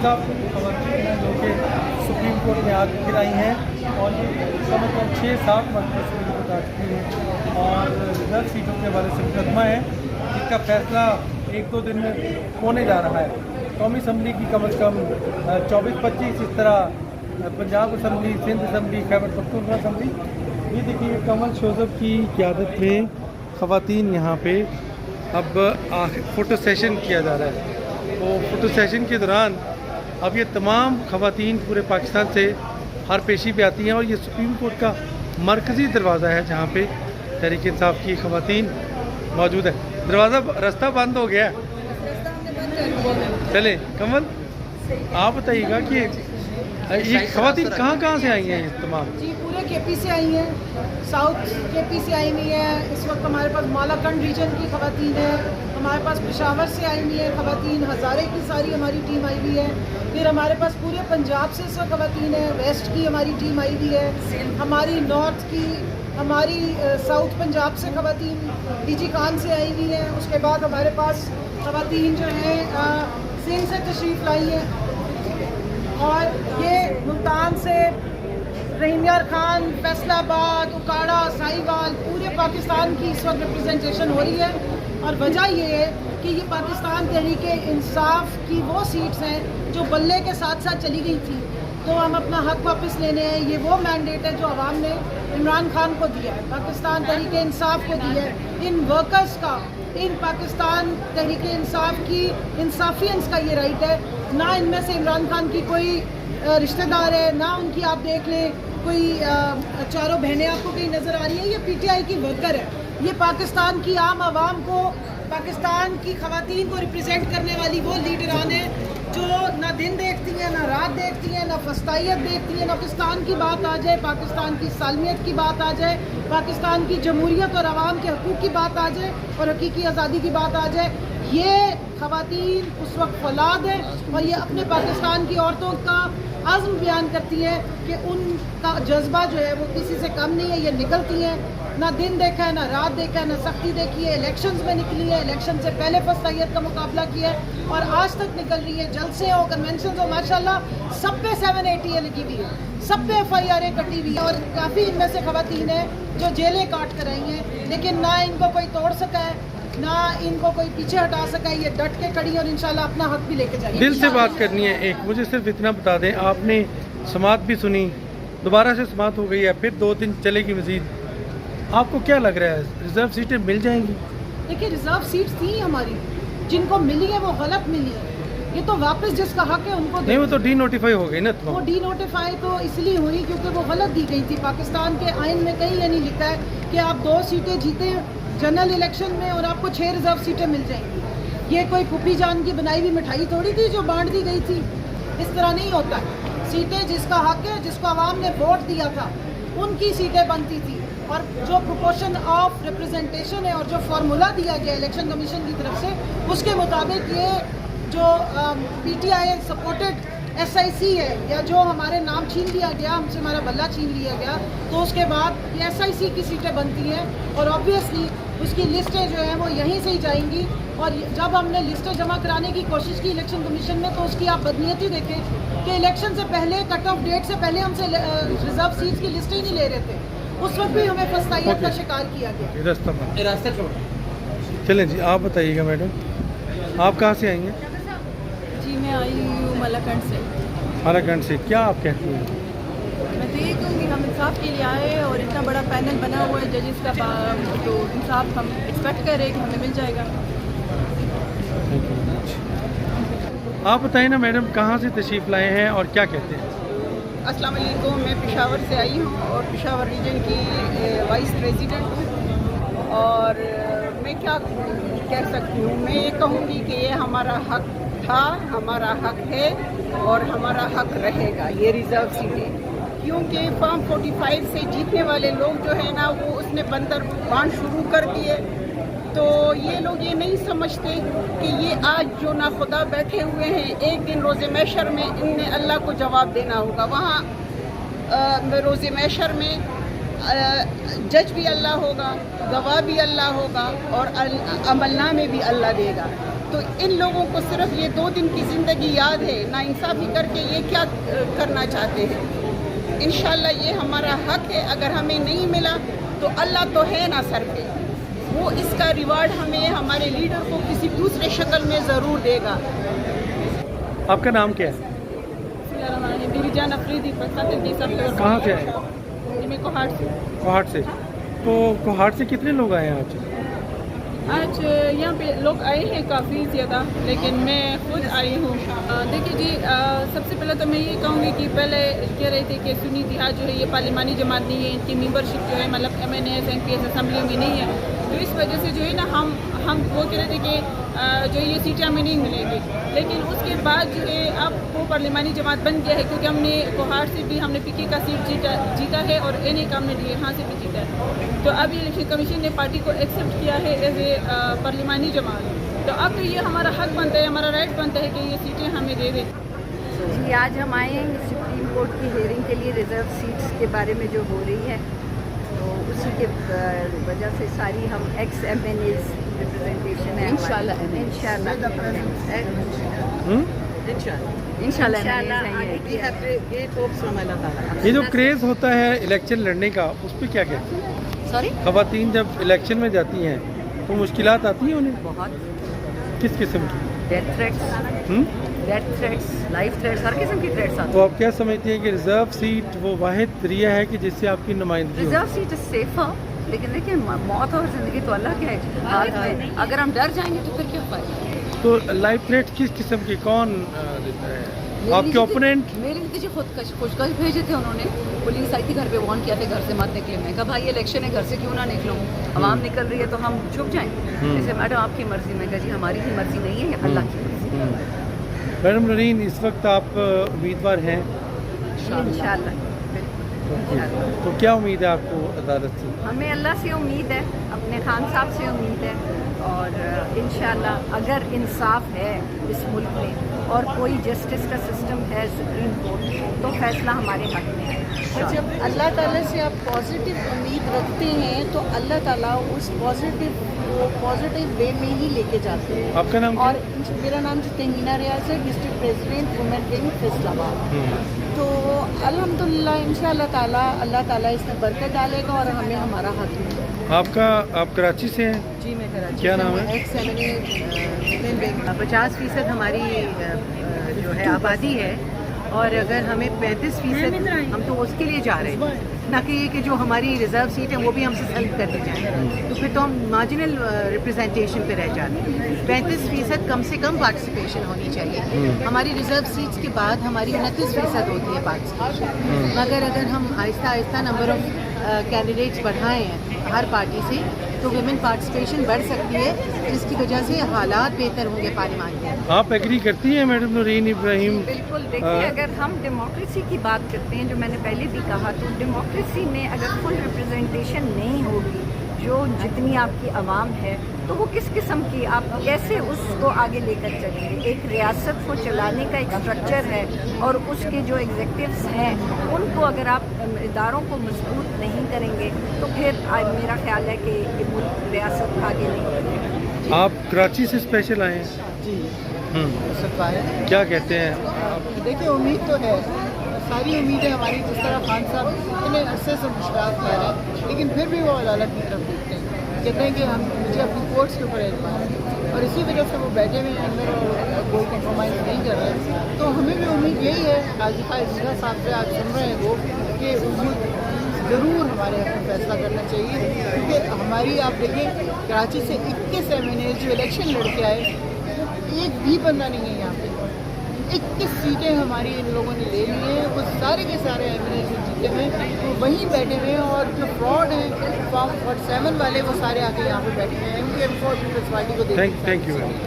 साहब खवतीन हैं जो कि सुप्रीम कोर्ट में आज फिर आई हैं और ये कम से कम 6-7 मरतबा सुप्रीम कोर्ट आ चुकी हैं और रिजर्व सीटों के हवाले से मुकदमा है जिसका फैसला 1-2 दिन में होने जा रहा है। कौमी असम्बली की कम से कम 24-25, इस तरह Punjab assembly, Sindh assembly, Khyber Pakhtunkhwa assembly. ये देखिए कमल शोजब की क़यादत में ख़वातीन यहाँ पे अब फ़ोटो सेशन किया जा रहा है। तो फ़ोटो सेशन के दौरान अब ये तमाम ख़वातीन पूरे पाकिस्तान से हर पेशी पे आती हैं और ये सुप्रीम कोर्ट का मरकज़ी दरवाज़ा है जहाँ पे तहरीक इंसाफ की ख़वातीन मौजूद है। रास्ता बंद हो गया है। चले कमल आप बताइएगा कि ये ख़वातीन कहाँ से आई हैं? ये तमाम जी पूरे केपी से आई हैं, साउथ केपी से आई हुई है। इस वक्त हमारे पास मालाकंड रीजन की ख़वातीन है, हमारे पास पेशावर से आई हुई है ख़वातीन, हज़ारे की सारी हमारी टीम आई हुई है। फिर हमारे पास पूरे पंजाब से सब ख़वातीन है, वेस्ट की हमारी टीम आई हुई है, हमारी नॉर्थ की, हमारी साउथ पंजाब से ख़वातीन डीजी खान से आई हुई है। उसके बाद हमारे पास ख़वातीन जो हैं सिंध से तशरीफ़ लाई हैं और ये मुल्तान से रहीम यार खान, फैसलाबाद, उकाड़ा, साहिवाल, पूरे पाकिस्तान की इस वक्त रिप्रेजेंटेशन हो रही है। और वजह ये है कि ये पाकिस्तान तहरीक इंसाफ की वो सीट्स हैं जो बल्ले के साथ साथ चली गई थी, तो हम अपना हक वापस लेने हैं। ये वो मैंडेट है जो आवाम ने इमरान खान को दिया है, पाकिस्तान तहरीक इंसाफ को दिया है। इन वर्कर्स का, इन पाकिस्तान तहरीक इंसाफ की इंसाफियंस का ये राइट है। ना इनमें से इमरान खान की कोई रिश्तेदार है, ना उनकी आप देख लें कोई चारों बहनें आपको कहीं नज़र आ रही है। ये पीटीआई की वर्कर है, ये पाकिस्तान की आम आवाम को, पाकिस्तान की ख़वातीन को रिप्रेजेंट करने वाली वो लीडरान है जो ना दिन देखती हैं, ना रात देखती हैं, ना फस्तायत देखती हैं। पाकिस्तान की बात आ जाए, पाकिस्तान की सालमियत की बात आ जाए, पाकिस्तान की जमहूरियत और आवाम के हकूक़ की बात आ जाए और हकीकी आज़ादी की बात आ जाए, ये ख़वातीन उस वक्त फौलाद है और ये अपने पाकिस्तान की औरतों का आज़्म बयान करती है कि उनका जज्बा जो है वो किसी से कम नहीं है। ये निकलती हैं, ना दिन देखा है, ना रात देखा है, ना सख्ती देखी है, इलेक्शंस में निकली है, इलेक्शन से पहले फस्तायत का मुकाबला किया है और आज तक निकल रही है। जलसे हो, कन्वेंशन हो, माशाल्लाह सब पे 780 लगी हुई है, सब पे FIR कटी हुई है और काफ़ी इनमें से ख़वातीन हैं जो जेलें काट कर आई हैं, लेकिन ना इनको कोई तोड़ सका है, ना इनको कोई पीछे हटा सका है। ये डट के खड़ी और इंशाल्लाह अपना हक भी लेके जाएगी। दिल से बात करनी है। एक मुझे सिर्फ इतना बता दें, आपने समात भी सुनी, दोबारा से समात हो गई है, फिर 2 दिन चलेगी मजीद, आपको क्या लग रहा है रिजर्व सीटें मिल जाएंगी? देखिए रिजर्व सीट्स थी हमारी, जिनको मिली है वो गलत मिली है। ये तो वापस जिसका हक है उनको नहीं, वो तो डी नोटिफाई हो गई ना। वो डी नोटिफाई तो इसलिए हुई क्योंकि वो गलत दी गई थी। पाकिस्तान के आइन में कहीं ये नहीं लिखा है कि आप 2 सीटें जीते जनरल इलेक्शन में और आपको 6 रिजर्व सीटें मिल जाएंगी। ये कोई पुप्पी जान की बनाई हुई मिठाई थोड़ी थी जो बांट दी गई थी, इस तरह नहीं होता। सीटें जिसका हक है, जिसको आवाम ने वोट दिया था, उनकी सीटें बनती थी और जो प्रोपोर्शन ऑफ रिप्रेजेंटेशन है और जो फार्मूला दिया गया इलेक्शन कमीशन की तरफ से, उसके मुताबिक ये जो PTI सपोर्टेड SIC है या जो हमारे नाम छीन लिया गया, हमसे हमारा बल्ला छीन लिया गया, तो उसके बाद ये SIC की सीटें बनती हैं और ऑब्वियसली उसकी लिस्टें जो हैं वो यहीं से ही जाएंगी। और जब हमने लिस्टें जमा कराने की कोशिश की इलेक्शन कमीशन में, तो उसकी आप बदनीयती देखें कि इलेक्शन से पहले, कट ऑफ डेट से पहले हमसे रिजर्व सीट्स की लिस्टें ही नहीं ले रहे थे। उस वक्त भी हमें फस्तायत का शिकार किया गया। रास्ता छोड़। चलें जी, आप बताइएगा मैडम, आप कहाँ से आई हैं? जी मैं आई हूँ मालाकंड से। मालाकंड से, क्या आप कहती हैं? मैं तो ये कहूँगी हम इंसाफ के लिए आए और इतना बड़ा पैनल बना हुआ है जजेस का, तो इंसाफ हम एक्सपेक्ट कर रहे हैं कि हमें मिल जाएगा। आप बताएं ना मैडम, कहाँ से तशरीफ़ लाए हैं और क्या कहते हैं? अस्सलाम वालेकुम, मैं पेशावर से आई हूँ और पेशावर रीजन की वाइस प्रेसिडेंट हूँ। और मैं क्या कह सकती हूँ, मैं ये कहूँगी कि ये हमारा हक था, हमारा हक है और हमारा हक रहेगा ये रिज़र्व सीटें, क्योंकि फॉर्म 45 से जीतने वाले लोग जो है ना वो उसने बंदर बांध शुरू कर दिए। तो ये लोग ये नहीं समझते कि ये आज जो ना खुदा बैठे हुए हैं, एक दिन रोज़े महशर में इनने अल्लाह को जवाब देना होगा। वहाँ रोज़े महशर में जज भी अल्लाह होगा, गवाह भी अल्लाह होगा और अमलनामे भी अल्लाह देगा। تو ان لوگوں کو صرف یہ 2 دن کی زندگی یاد ہے، ناانصافی کر کے یہ کیا کرنا چاہتے ہیں. انشاءاللہ یہ ہمارا حق ہے، اگر ہمیں نہیں ملا تو اللہ تو ہے نا سر پہ، وہ اس کا ریوارڈ ہمیں ہمارے لیڈر کو کسی دوسرے شکل میں ضرور دے گا. آپ کا نام کیا ہے؟ میری جان افریدی کہاں سے آئے؟ میں کوہاٹ سے. کوہاٹ سے. تو کوہاٹ سے کتنے لوگ آئے ہیں آج یہاں پہ لوگ آئے ہیں کافی زیادہ، لیکن میں خود آئی ہوں. دیکھیے جی، سب سے پہلے تو میں یہ کہوں گی کہ پہلے کہہ رہے تھے کہ سنی اتحاد جو ہے یہ پارلیمانی جماعت نہیں ہے، ان کی ممبرشپ جو ہے مطلب MNAs MPs اسمبلی میں نہیں ہے، تو اس وجہ سے جو ہے نا ہم وہ کہہ رہے تھے کہ جو یہ سیٹیں ہمیں نہیں ملیں گی. لیکن اس کے بعد جو ہے اب وہ پارلیمانی جماعت بن گیا ہے، کیونکہ ہم نے کوہاٹ سے بھی ہم نے PK کا سیٹ جیتا ہے اور NA کا ہم نے یہاں سے بھی جیتا ہے. تو اب یہ الیکشن کمیشن نے پارٹی کو ایکسیپٹ کیا ہے ایز اے پارلیمانی جماعت. تو اب تو یہ ہمارا حق بنتا ہے، ہمارا رائٹ بنتا ہے کہ یہ سیٹیں ہمیں دے دیں. جی، آج ہم آئے ہیں سپریم کورٹ کی ہیئرنگ کے لیے ریزرو سیٹس کے بارے میں جو ہو رہی ہے، تو اسی کے وجہ سے ساری ہم ایکس MNAs ریپرزنٹیشن ہے یہ جو کریز ہوتا ہے الیکشن لڑنے کا، اس پہ کیا کہتے ہیں؟ سوری، خواتین جب الیکشن میں جاتی ہیں تو مشکلات آتی ہیں انہیں؟ بہت. کس قسم کی؟ ڈیتھ تھریٹس، لائف تھریٹس، ہر قسم کی تھریٹس آتی ہیں. تو آپ کیا سمجھتی ہیں کہ ریزرو سیٹ وہ واحد ذریعہ ہے کہ جس سے آپ کی نمائندگی ہو؟ ریزرو سیٹ از سیفر، لیکن دیکھیں موت اور زندگی تو اللہ کے ہاتھ میں، اگر ہم ڈر جائیں گے تو پھر کیا فائدہ. تو لائف تھریٹ کس قسم کی کون دیتا ہے؟ آپ کے اوپوننٹ؟ میرے لیے خودکش بھیجے تھے انہوں نے. پولیس آئی تھی گھر پہ، وارن کیا تھا گھر سے مت نکلے. میں کہا بھائی الیکشن ہے، گھر سے کیوں نہ نکلوں، عوام نکل رہی ہے تو ہم چھپ جائیں. جیسے میڈم آپ کی مرضی. میں کہا جی ہماری ہی مرضی نہیں ہے، یہ اللہ کی مرضی. میڈم نورین، اس وقت آپ امیدوار ہیں انشاءاللہ. تو کیا امید ہے آپ کو عدالت سے؟ ہمیں اللہ سے امید ہے، اپنے خان صاحب سے امید ہے، اور انشاءاللہ اگر انصاف ہے اس ملک میں اور کوئی جسٹس کا سسٹم ہے سپریم کورٹ، تو فیصلہ ہمارے حق میں ہے. جب اللہ تعالیٰ سے آپ پازیٹیو امید رکھتے ہیں تو اللہ تعالیٰ اس پازیٹیو وے میں ہی لے کے جاتے ہیں. آپ کا نام اور میرا نام تہمینہ ریاض ہے، district president women wing Faisalabad. تو الحمدللہ انشاءاللہ تعالیٰ اللہ تعالیٰ اس میں برکت ڈالے گا اور ہمیں ہمارا حق ملے گا. آپ کراچی سے ہیں؟ جی میں کراچی. کیا نام ہے؟ 50% ہماری جو ہے آبادی ہے، اور اگر ہمیں 35% ہم تو اس کے لیے جا رہے ہیں، نہ کہ یہ کہ جو ہماری ریزرو سیٹ ہے وہ بھی ہم سے سیلکٹ کر دی جائیں، تو پھر تو ہم مارجنل ریپرزنٹیشن پہ رہ جاتے ہیں. 35% کم سے کم پارٹیسپیشن ہونی چاہیے. ہماری ریزرو سیٹس کے بعد ہماری 29% ہوتی ہے پارٹیسپیشن. مگر اگر ہم آہستہ آہستہ نمبر آف کینڈیڈیٹس بڑھائیں ہیں ہر پارٹی سے، تو ویمن پارٹیسپیشن بڑھ سکتی ہے، جس کی وجہ سے حالات بہتر ہوں گے پارلیمان کے. آپ ایگری کرتی ہیں میڈم نورین ابراہیم؟ بالکل. دیکھیے، اگر ہم ڈیموکریسی کی بات کرتے ہیں، جو میں نے پہلے بھی کہا، تو ڈیموکریسی میں اگر فل ریپرزنٹیشن نہیں ہوگی، جو جتنی آپ کی عوام ہے، تو وہ کس قسم کی، آپ کیسے اس کو آگے لے کر چلیں گے. ایک ریاست کو چلانے کا ایک اسٹرکچر ہے، اور اس کے جو ایگزیکٹوز ہیں ان کو اگر آپ اداروں کو مضبوط نہیں کریں گے تو پھر میرا خیال ہے کہ یہ ملک ریاست آگے نہیں بڑھے گا. آپ کراچی سے اسپیشل آئے ہیں؟ جی سرکار ہے. کیا کہتے ہیں؟ دیکھیے امید تو ہے، ساری امیدیں ہماری، جس طرح خان صاحب اتنے عرصے سے مشکلات میں رہے ہیں، لیکن پھر بھی وہ عدالت کی طرف دیکھتے ہیں، کہتے ہیں کہ ہم مجھے اپنی کورٹس کے اوپر اعتماد ہے، اور اسی وجہ سے وہ بیٹھے ہوئے ہیں اندر اور کوئی کمپرومائز نہیں کر رہے. تو ہمیں بھی امید یہی ہے، قاضی فائزہ صاحب سے آپ سن رہے ہیں وہ، کہ ضرور ہمارے حق میں فیصلہ کرنا چاہیے. کیونکہ ہماری آپ دیکھیں کراچی سے 21 MNAs جو الیکشن لڑ کے آئے، ایک بھی بندہ نہیں ہے یہاں پہ. 21 سیٹیں ہماری ان لوگوں نے لے لی ہیں. وہ سارے کے سارے MNAs جو جیتے ہوئے وہ وہیں بیٹھے ہوئے ہیں، اور جو فراڈ ہیں فارم 47 والے وہ سارے آ کے یہاں پہ بیٹھے ہوئے ہیں. ان کے پارٹی کو تھینک یو.